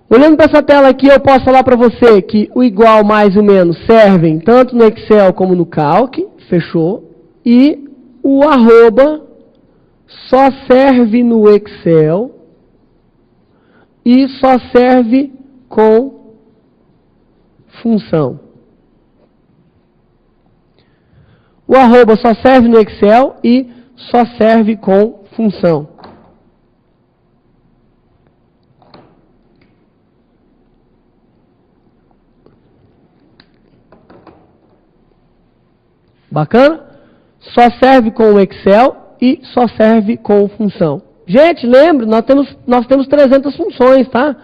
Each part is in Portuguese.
Olhando para essa tela aqui, eu posso falar para você que o igual mais o menos servem tanto no Excel como no Calc, fechou? E o arroba só serve no Excel e só serve com função. O arroba só serve no Excel e só serve com função. Bacana? Só serve com o Excel e só serve com função. Gente, lembre, nós temos 300 funções, tá?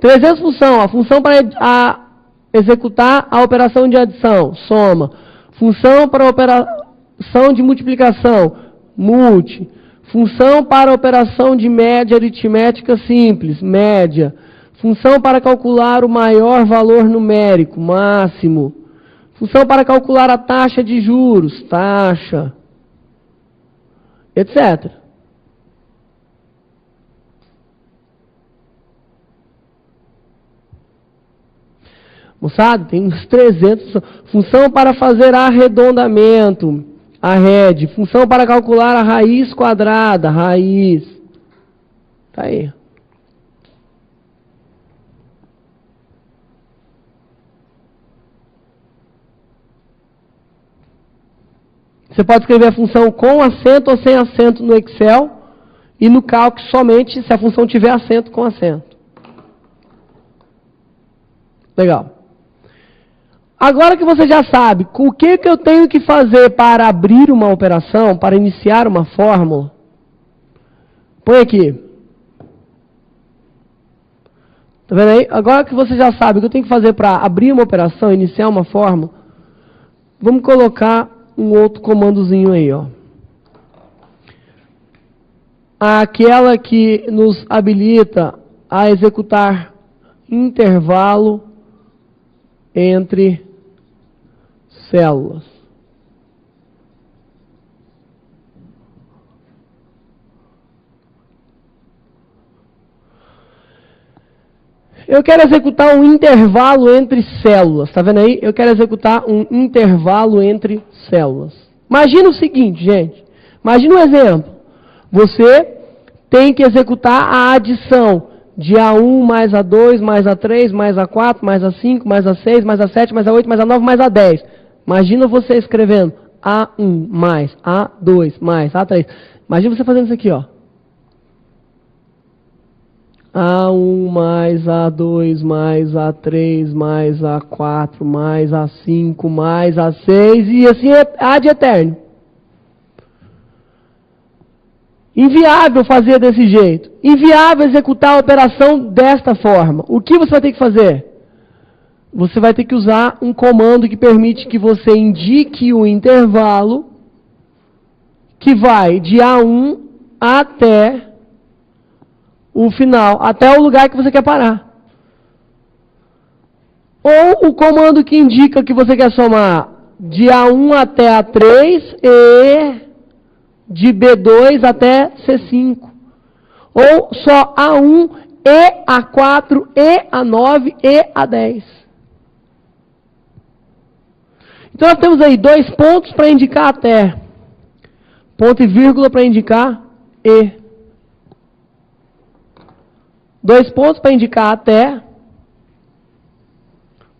300 funções, a função para executar a operação de adição, soma. Função para a operação de multiplicação, multi. Função para a operação de média aritmética simples, média. Função para calcular o maior valor numérico, máximo. Função para calcular a taxa de juros, taxa, etc. Moçada, tem uns 300. Função para fazer arredondamento, arrede. Função para calcular a raiz quadrada, raiz. Tá aí. Você pode escrever a função com acento ou sem acento no Excel e no Calc somente se a função tiver acento com acento. Legal. Agora que você já sabe o que eu tenho que fazer para abrir uma operação, para iniciar uma fórmula, põe aqui. Tá vendo aí? Agora que você já sabe o que eu tenho que fazer para abrir uma operação, iniciar uma fórmula, vamos colocar um outro comandozinho aí, ó. Aquela que nos habilita a executar intervalo entre células. Eu quero executar um intervalo entre células. Está vendo aí? Eu quero executar um intervalo entre células. Imagina o seguinte, gente. Imagina um exemplo. Você tem que executar a adição de A1 mais A2 mais A3 mais A4 mais A5 mais A6 mais A7 mais A8 mais A9 mais A10. Imagina você escrevendo A1 mais A2 mais A3. Imagina você fazendo isso aqui, ó. A1 mais A2 mais A3 mais A4 mais A5 mais A6 e assim é ad eterno. Inviável fazer desse jeito. Inviável executar a operação desta forma. O que você vai ter que fazer? Você vai ter que usar um comando que permite que você indique o intervalo que vai de A1 até o final, até o lugar que você quer parar. Ou o comando que indica que você quer somar de A1 até A3 e de B2 até C5. Ou só A1 e A4 e A9 e A10. Então nós temos aí 2 pontos para indicar até. Ponto e vírgula para indicar e. 2 pontos para indicar até.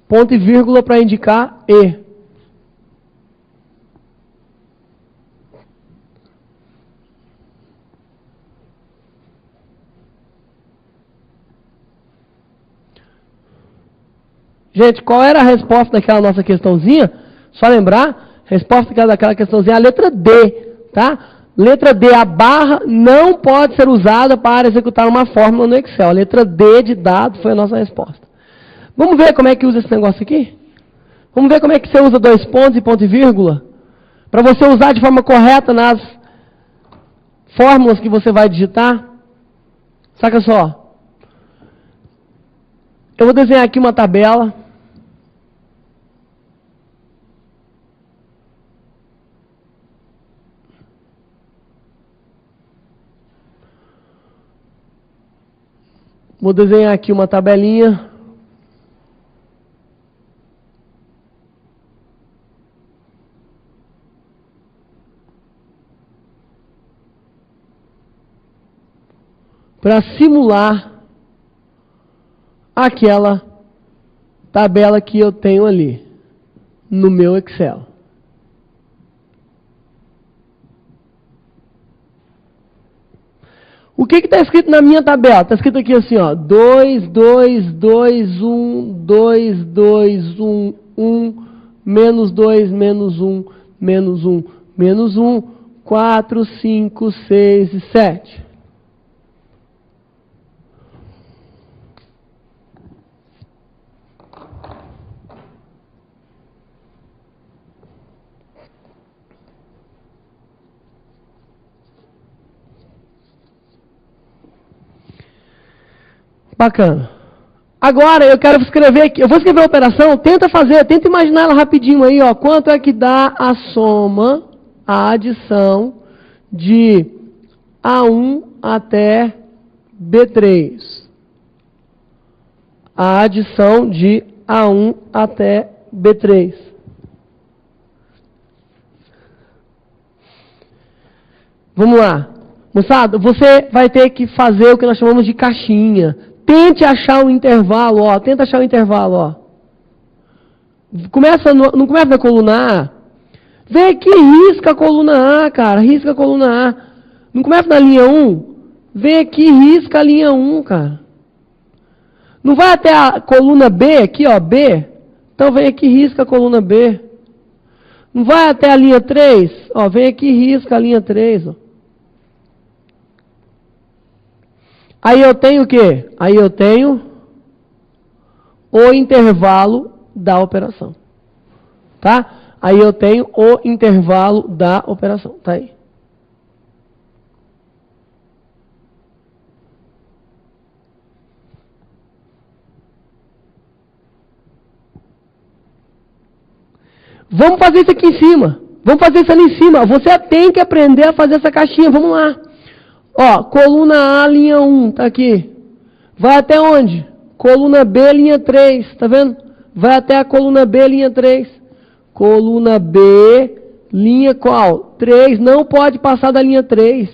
Ponto e vírgula para indicar e. Gente, qual era a resposta daquela nossa questãozinha? Só lembrar, resposta daquela questãozinha é a letra D, tá? Letra D, a barra não pode ser usada para executar uma fórmula no Excel. A letra D de dado foi a nossa resposta. Vamos ver como é que usa esse negócio aqui? Vamos ver como é que você usa 2 pontos e ponto e vírgula? Para você usar de forma correta nas fórmulas que você vai digitar. Saca só. Eu vou desenhar aqui uma tabela. Vou desenhar aqui uma tabelinha. Para simular aquela tabela que eu tenho ali no meu Excel. O que está escrito na minha tabela? Está escrito aqui assim, ó, 2, 2, 2, 1, 2, 2, 1, 1, menos 2, menos 1, menos 1, menos 1, 4, 5, 6 e 7. Bacana. Agora eu quero escrever aqui, eu vou escrever a operação, tenta imaginar ela rapidinho aí, ó. Quanto é que dá a soma, a adição de A1 até B3? A adição de A1 até B3. Vamos lá. Moçada, você vai ter que fazer o que nós chamamos de caixinha. Tente achar um intervalo, ó. Tenta achar um intervalo, ó. Não começa na coluna A. Vem aqui, risca a coluna A, cara. Risca a coluna A. Não começa na linha 1. Vem aqui, risca a linha 1, cara. Não vai até a coluna B, aqui, ó, B. Então vem aqui, risca a coluna B. Não vai até a linha 3. Ó, vem aqui, risca a linha 3, ó. Aí eu tenho o quê? Aí eu tenho o intervalo da operação. Tá? Aí eu tenho o intervalo da operação. Tá aí. Vamos fazer isso aqui em cima. Vamos fazer isso ali em cima. Você tem que aprender a fazer essa caixinha. Vamos lá. Ó, coluna A, linha 1, tá aqui. Vai até onde? Coluna B, linha 3, tá vendo? Vai até a coluna B, linha 3. Coluna B, linha qual? 3, não pode passar da linha 3.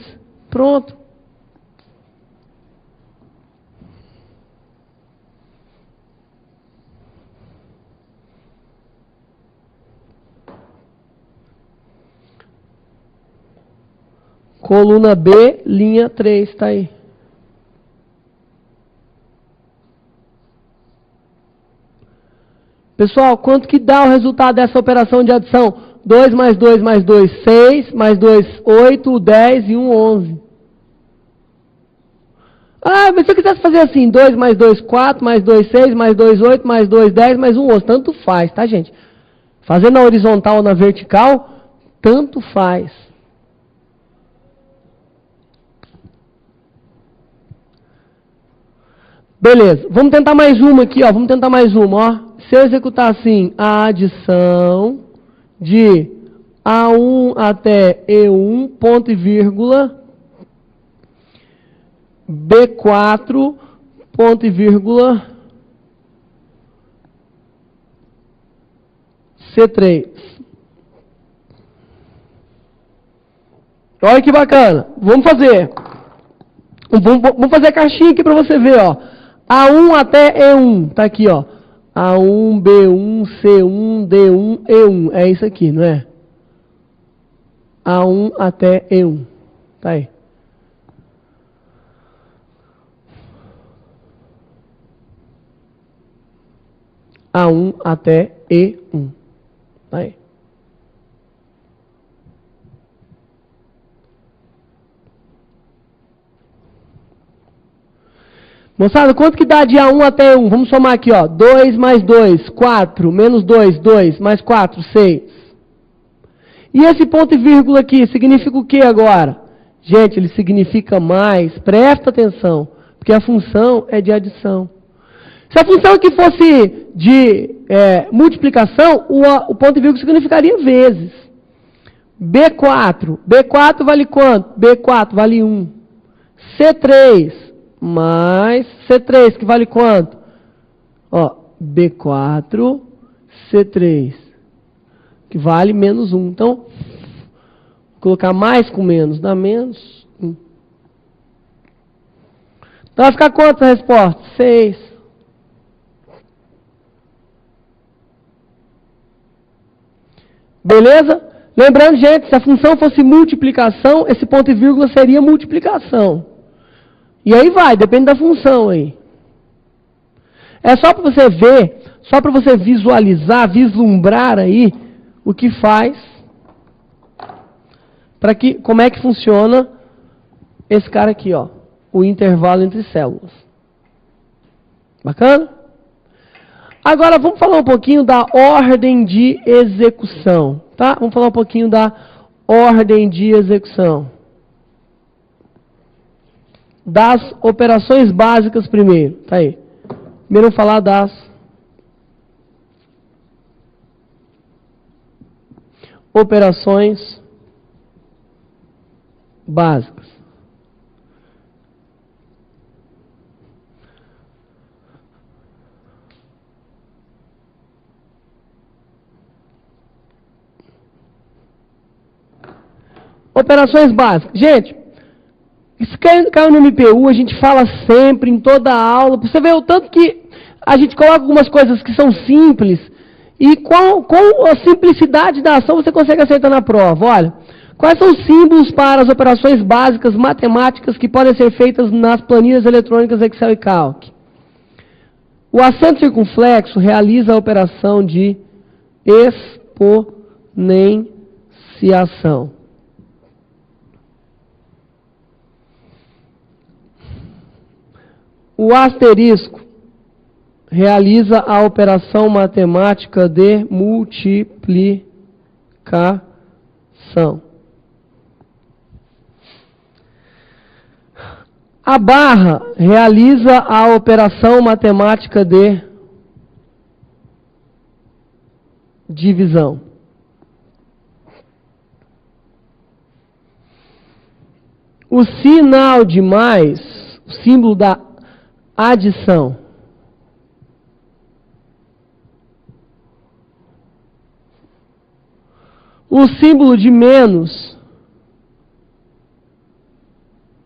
Pronto. Coluna B, linha 3, está aí. Pessoal, quanto que dá o resultado dessa operação de adição? 2 mais 2 mais 2, 6, mais 2, 8, 10 e 1, 11. Ah, mas se eu quisesse fazer assim, 2 mais 2, 4, mais 2, 6, mais 2, 8, mais 2, 10, mais 1, 11. Tanto faz, tá, gente? Fazendo na horizontal ou na vertical, tanto faz. Beleza, vamos tentar mais uma aqui, ó. Vamos tentar mais uma, ó. Se eu executar assim, a adição de A1 até E1, ponto e vírgula, B4, ponto e vírgula, C3. Olha que bacana. Vamos fazer. Vamos fazer a caixinha aqui para você ver, ó. A1 até E1, tá aqui, ó. A1, B1, C1, D1, E1. É isso aqui, não é? A1 até E1. Tá aí. A1 até E1. Tá aí. Moçada, quanto que dá de A1 até E1? Vamos somar aqui, ó. 2 mais 2, 4. Menos 2, 2. Mais 4, 6. E esse ponto e vírgula aqui, significa o que agora? Gente, ele significa mais. Presta atenção. Porque a função é de adição. Se a função aqui fosse de multiplicação, o ponto e vírgula significaria vezes. B4. B4 vale quanto? B4 vale 1. C3. mais C3, que vale quanto? Ó, B4, C3, que vale menos 1. Então, vou colocar mais com menos, dá menos 1. Então vai ficar quanto a resposta? 6. Beleza? Lembrando, gente, se a função fosse multiplicação, esse ponto e vírgula seria multiplicação. E aí vai, depende da função aí. É só para você ver, só para você visualizar, vislumbrar aí o que faz, como é que funciona esse cara aqui, ó, o intervalo entre células. Bacana? Agora vamos falar um pouquinho da ordem de execução, tá? Vamos falar um pouquinho da ordem de execução. Das operações básicas primeiro, tá aí. Primeiro vamos falar das operações básicas. Operações básicas. Gente, isso caiu no MPU, a gente fala sempre, em toda aula. Você vê o tanto que a gente coloca algumas coisas que são simples e com a simplicidade da ação você consegue acertar na prova. Olha, quais são os símbolos para as operações básicas matemáticas que podem ser feitas nas planilhas eletrônicas Excel e Calc? O acento circunflexo realiza a operação de exponenciação. O asterisco realiza a operação matemática de multiplicação. A barra realiza a operação matemática de divisão. O sinal de mais, o símbolo da adição. O símbolo de menos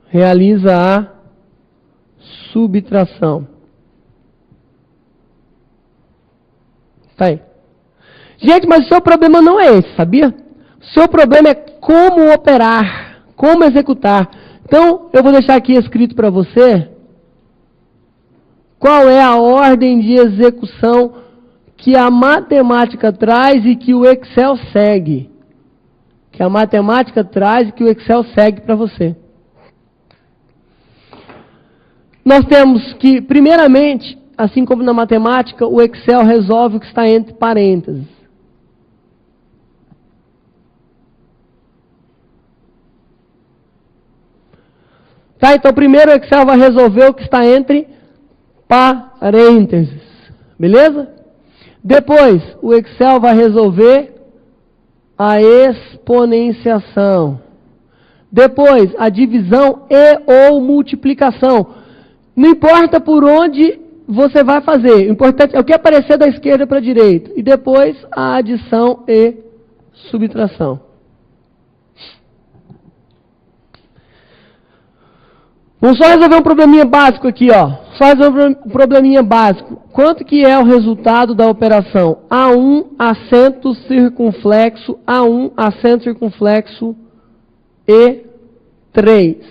realiza a subtração. Tá aí. Gente, mas o seu problema não é esse, sabia? O seu problema é como operar, como executar. Então, eu vou deixar aqui escrito para você qual é a ordem de execução que a matemática traz e que o Excel segue. Que a matemática traz e que o Excel segue para você. Nós temos que, primeiramente, assim como na matemática, o Excel resolve o que está entre parênteses. Tá, então primeiro o Excel vai resolver o que está entre parênteses. Beleza? Depois, o Excel vai resolver a exponenciação. Depois, a divisão e ou multiplicação. Não importa por onde você vai fazer. O importante é o que aparecer da esquerda para a direita. E depois, a adição e subtração. Vamos só resolver um probleminha básico aqui, ó. Só resolver um probleminha básico. Quanto que é o resultado da operação? A1 acento circunflexo, A1 acento circunflexo E3.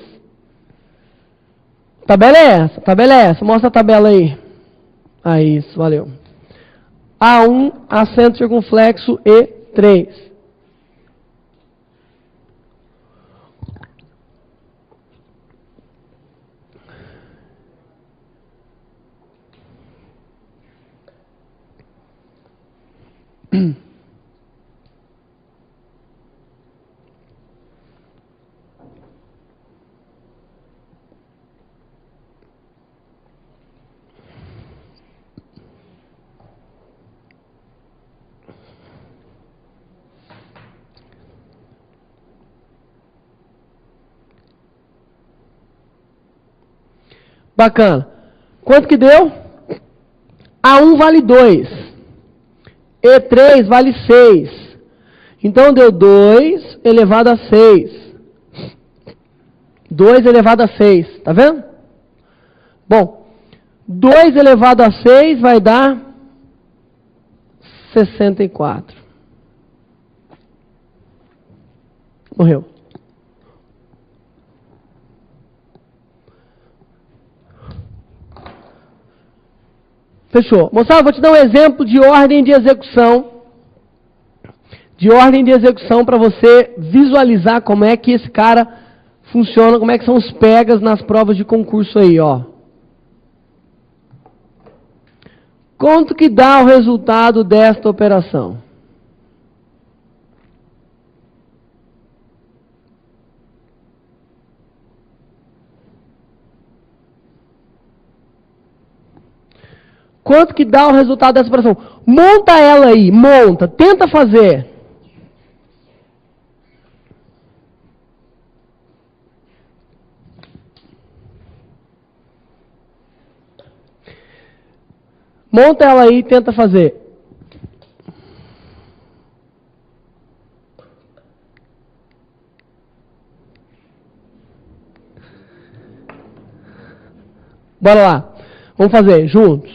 Tabela é essa? Tabela é essa? Mostra a tabela aí. Aí, isso, valeu. A1 acento circunflexo E3. Bacana. Quanto que deu? A1 vale 2. E3 vale 6. Então, deu 2 elevado a 6. 2 elevado a 6. Tá vendo? Bom, 2 elevado a 6 vai dar 64. Morreu. Fechou. Moçada, vou te dar um exemplo de ordem de execução. De ordem de execução para você visualizar como é que esse cara funciona, como é que são os pegas nas provas de concurso aí, ó. Quanto que dá o resultado desta operação? Quanto que dá o resultado dessa operação? Monta ela aí, monta, tenta fazer. Monta ela aí e tenta fazer. Bora lá. Vamos fazer juntos.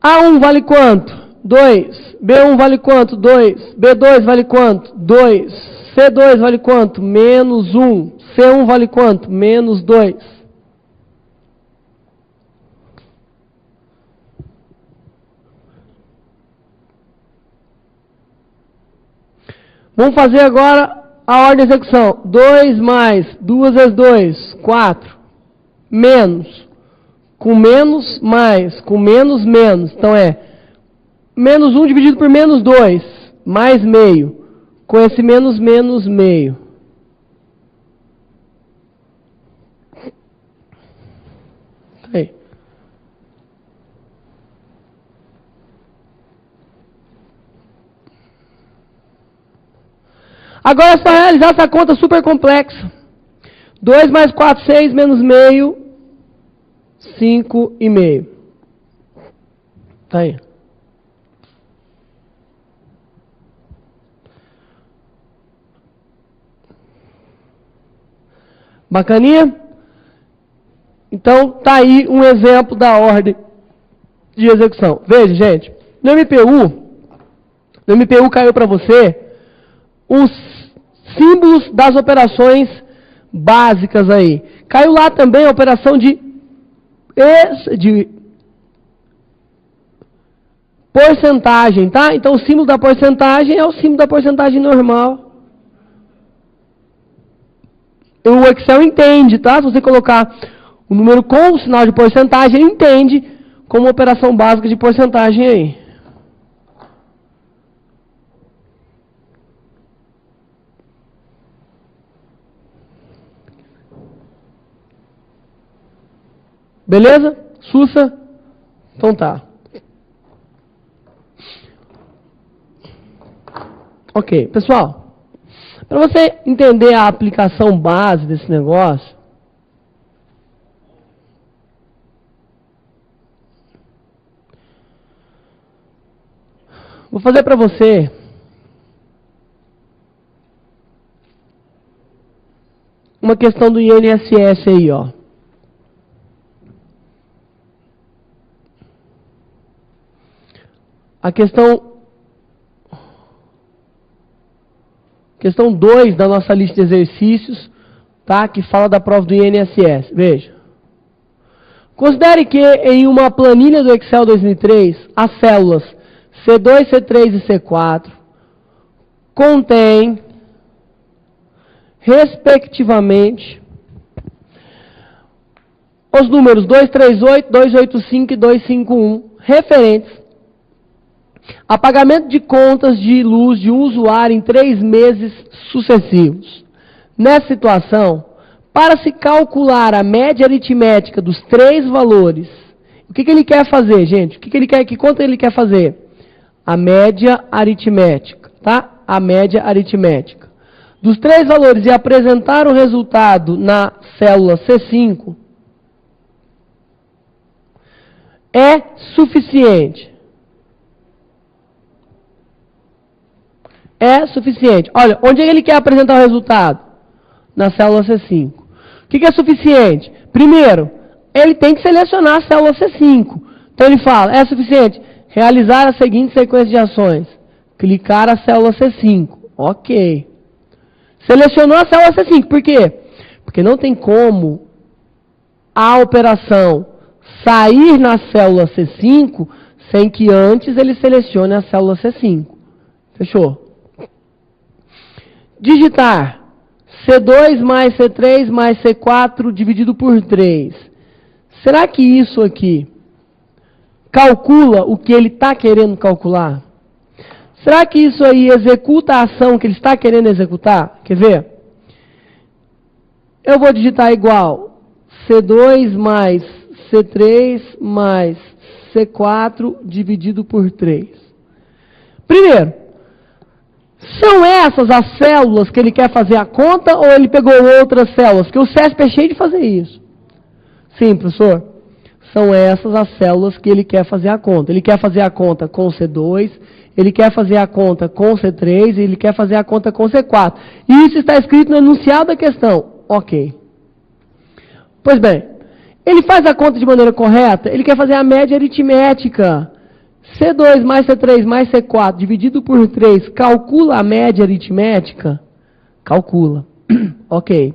A1 vale quanto? 2. B1 vale quanto? 2. B2 vale quanto? 2. C2 vale quanto? Menos 1. C1 vale quanto? Menos 2. Vamos fazer agora a ordem de execução. 2 mais 2 vezes 2, 4. Menos. Com menos, mais. Com menos, menos. Então é menos 1 dividido por menos 2. Mais meio. Com esse menos, menos meio. Aí. Agora é só realizar essa conta super complexa. 2 mais 4, 6, menos meio, 5 e meio. Tá aí. Bacaninha? Então, tá aí um exemplo da ordem de execução. Veja, gente, no MPU caiu para você os símbolos das operações básicas aí. Caiu lá também a operação de porcentagem, tá? Então o símbolo da porcentagem é o símbolo da porcentagem normal. O Excel entende, tá? Se você colocar o número com o sinal de porcentagem, ele entende como operação básica de porcentagem aí. Beleza? Sussa? Então tá. Ok, pessoal. Para você entender a aplicação base desse negócio, vou fazer para você uma questão do INSS aí, ó. A questão 2 da nossa lista de exercícios, tá? Que fala da prova do INSS. Veja. Considere que em uma planilha do Excel 2003, as células C2, C3 e C4 contêm, respectivamente, os números 238, 285 e 251, referentes a pagamento de contas de luz de um usuário em 3 meses sucessivos. Nessa situação, para se calcular a média aritmética dos 3 valores, o que ele quer fazer, gente? Que conta ele quer fazer? A média aritmética, tá? A média aritmética. Dos 3 valores e apresentar o resultado na célula C5, é suficiente. É suficiente. Olha, onde ele quer apresentar o resultado? Na célula C5. O que é suficiente? Primeiro, ele tem que selecionar a célula C5. Então ele fala, é suficiente realizar a seguinte sequência de ações. Clicar a célula C5. Ok. Selecionou a célula C5. Por quê? Porque não tem como a operação sair na célula C5 sem que antes ele selecione a célula C5. Fechou? Digitar C2 mais C3 mais C4 dividido por 3. Será que isso aqui calcula o que ele está querendo calcular? Será que isso aí executa a ação que ele está querendo executar? Quer ver? Eu vou digitar igual C2 mais C3 mais C4 dividido por 3. Primeiro, são essas as células que ele quer fazer a conta ou ele pegou outras células? Porque o CESP é cheio de fazer isso. Sim, professor. São essas as células que ele quer fazer a conta. Ele quer fazer a conta com C2, ele quer fazer a conta com C3 e ele quer fazer a conta com C4. E isso está escrito no enunciado da questão. Ok. Pois bem, ele faz a conta de maneira correta, ele quer fazer a média aritmética. C2 mais C3 mais C4 dividido por 3, calcula a média aritmética? Calcula. Ok.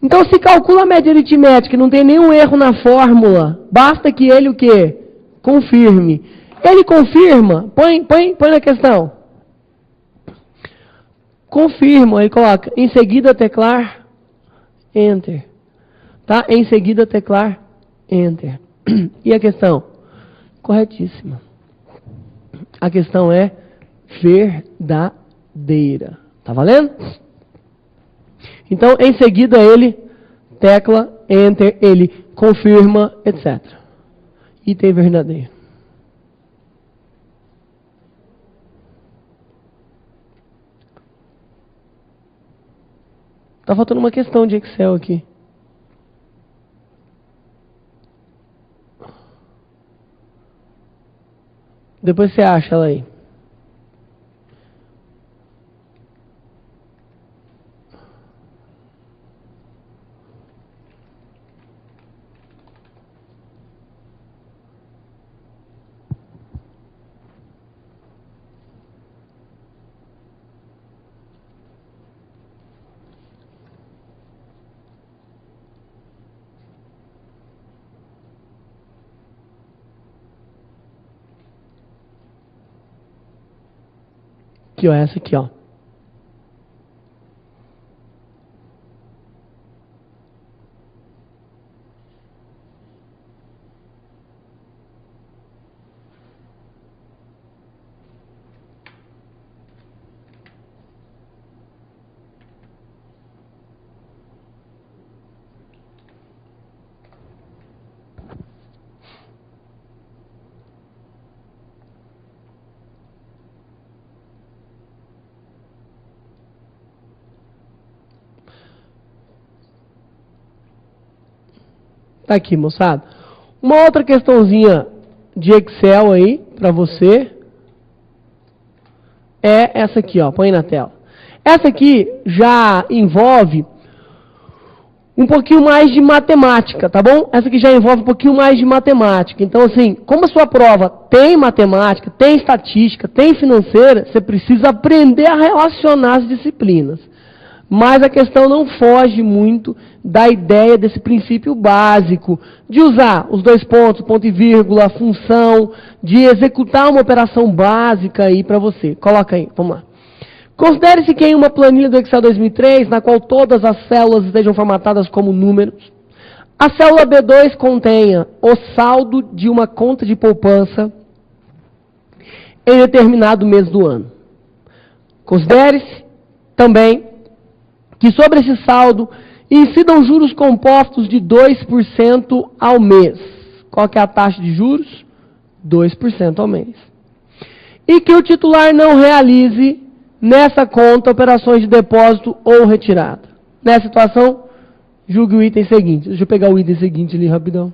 Então, se calcula a média aritmética e não tem nenhum erro na fórmula, basta que ele o quê? Confirme. Ele confirma, põe na questão. Confirma, aí coloca, em seguida teclar, Enter. Tá? Em seguida teclar, Enter. E a questão? Corretíssima. A questão é verdadeira. Tá valendo? Então, em seguida, ele tecla, Enter, ele confirma, etc. Item verdadeiro. Tá faltando uma questão de Excel aqui. Depois você acha ela aí. Aqui, ó, essa aqui, ó. Tá aqui, moçada. Uma outra questãozinha de Excel aí, para você, é essa aqui, ó. Põe na tela. Essa aqui já envolve um pouquinho mais de matemática, tá bom? Essa aqui já envolve um pouquinho mais de matemática. Então, assim, como a sua prova tem matemática, tem estatística, tem financeira, você precisa aprender a relacionar as disciplinas. Mas a questão não foge muito da ideia desse princípio básico, de usar os dois pontos, ponto e vírgula, função, de executar uma operação básica aí para você. Coloca aí, vamos lá. Considere-se que em uma planilha do Excel 2003, na qual todas as células estejam formatadas como números, a célula B2 contenha o saldo de uma conta de poupança em determinado mês do ano. Considere-se também que sobre esse saldo incidam juros compostos de 2% ao mês. Qual que é a taxa de juros? 2% ao mês. E que o titular não realize nessa conta operações de depósito ou retirada. Nessa situação, julgue o item seguinte. Deixa eu pegar o item seguinte ali rapidão.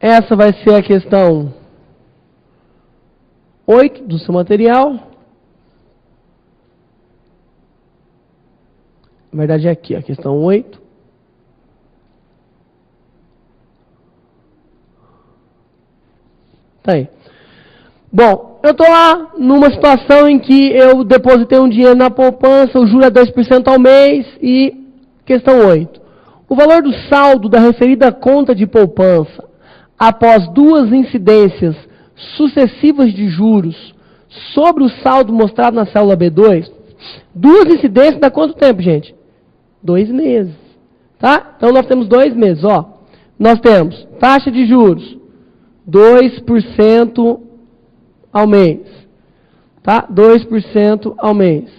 essa vai ser a questão 8 do seu material. Na verdade é aqui, a questão 8. Tá aí. Bom, eu estou lá numa situação em que eu depositei um dinheiro na poupança, o juro é 2% ao mês e questão 8. O valor do saldo da referida conta de poupança após duas incidências sucessivas de juros sobre o saldo mostrado na célula B2, duas incidências dá quanto tempo, gente? 2 meses. Tá? Então nós temos 2 meses, ó. Nós temos taxa de juros 2% ao mês. Tá? 2% ao mês.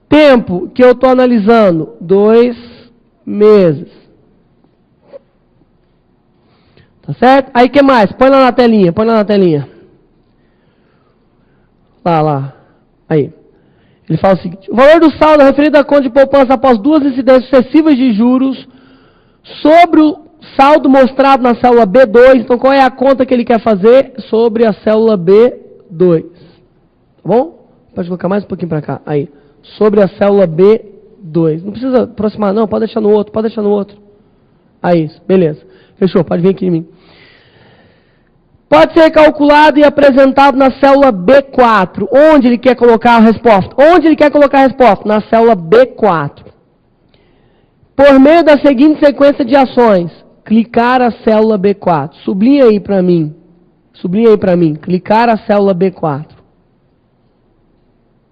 Tempo que eu estou analisando, 2 meses. Tá certo? Aí, o que mais? Põe lá na telinha, põe lá na telinha. Lá. Aí. Ele fala o seguinte: o valor do saldo referido à conta de poupança após duas incidências sucessivas de juros sobre o saldo mostrado na célula B2. Então, qual é a conta que ele quer fazer sobre a célula B2? Tá bom? Pode colocar mais um pouquinho para cá. Aí. Sobre a célula B2. Não precisa aproximar, não. Pode deixar no outro, pode deixar no outro. Aí, isso. Beleza. Fechou. Pode vir aqui em mim. Pode ser calculado e apresentado na célula B4. Onde ele quer colocar a resposta? Onde ele quer colocar a resposta? Na célula B4. Por meio da seguinte sequência de ações. Clicar a célula B4. Sublinha aí para mim. Sublinha aí para mim. Clicar a célula B4.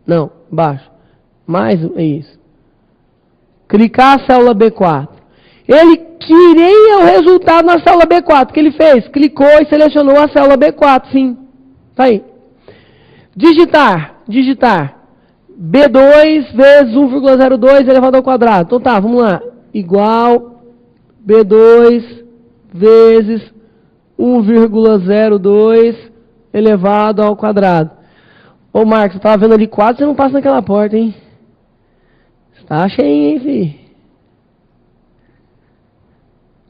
Não, embaixo. Mais isso. Clicar a célula B4. Ele queria o resultado na célula B4. O que ele fez? Clicou e selecionou a célula B4, sim. Tá aí. Digitar. B2 vezes 1,02 elevado ao quadrado. Então tá, vamos lá. Igual B2 vezes 1,02 elevado ao quadrado. Ô Marcos, você estava vendo ali 4, você não passa naquela porta, hein? Você tá cheio, hein, filho?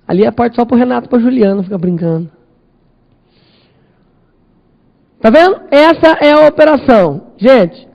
Ali é a parte só pro Renato e pra Juliana ficar brincando. Tá vendo? Essa é a operação. Gente,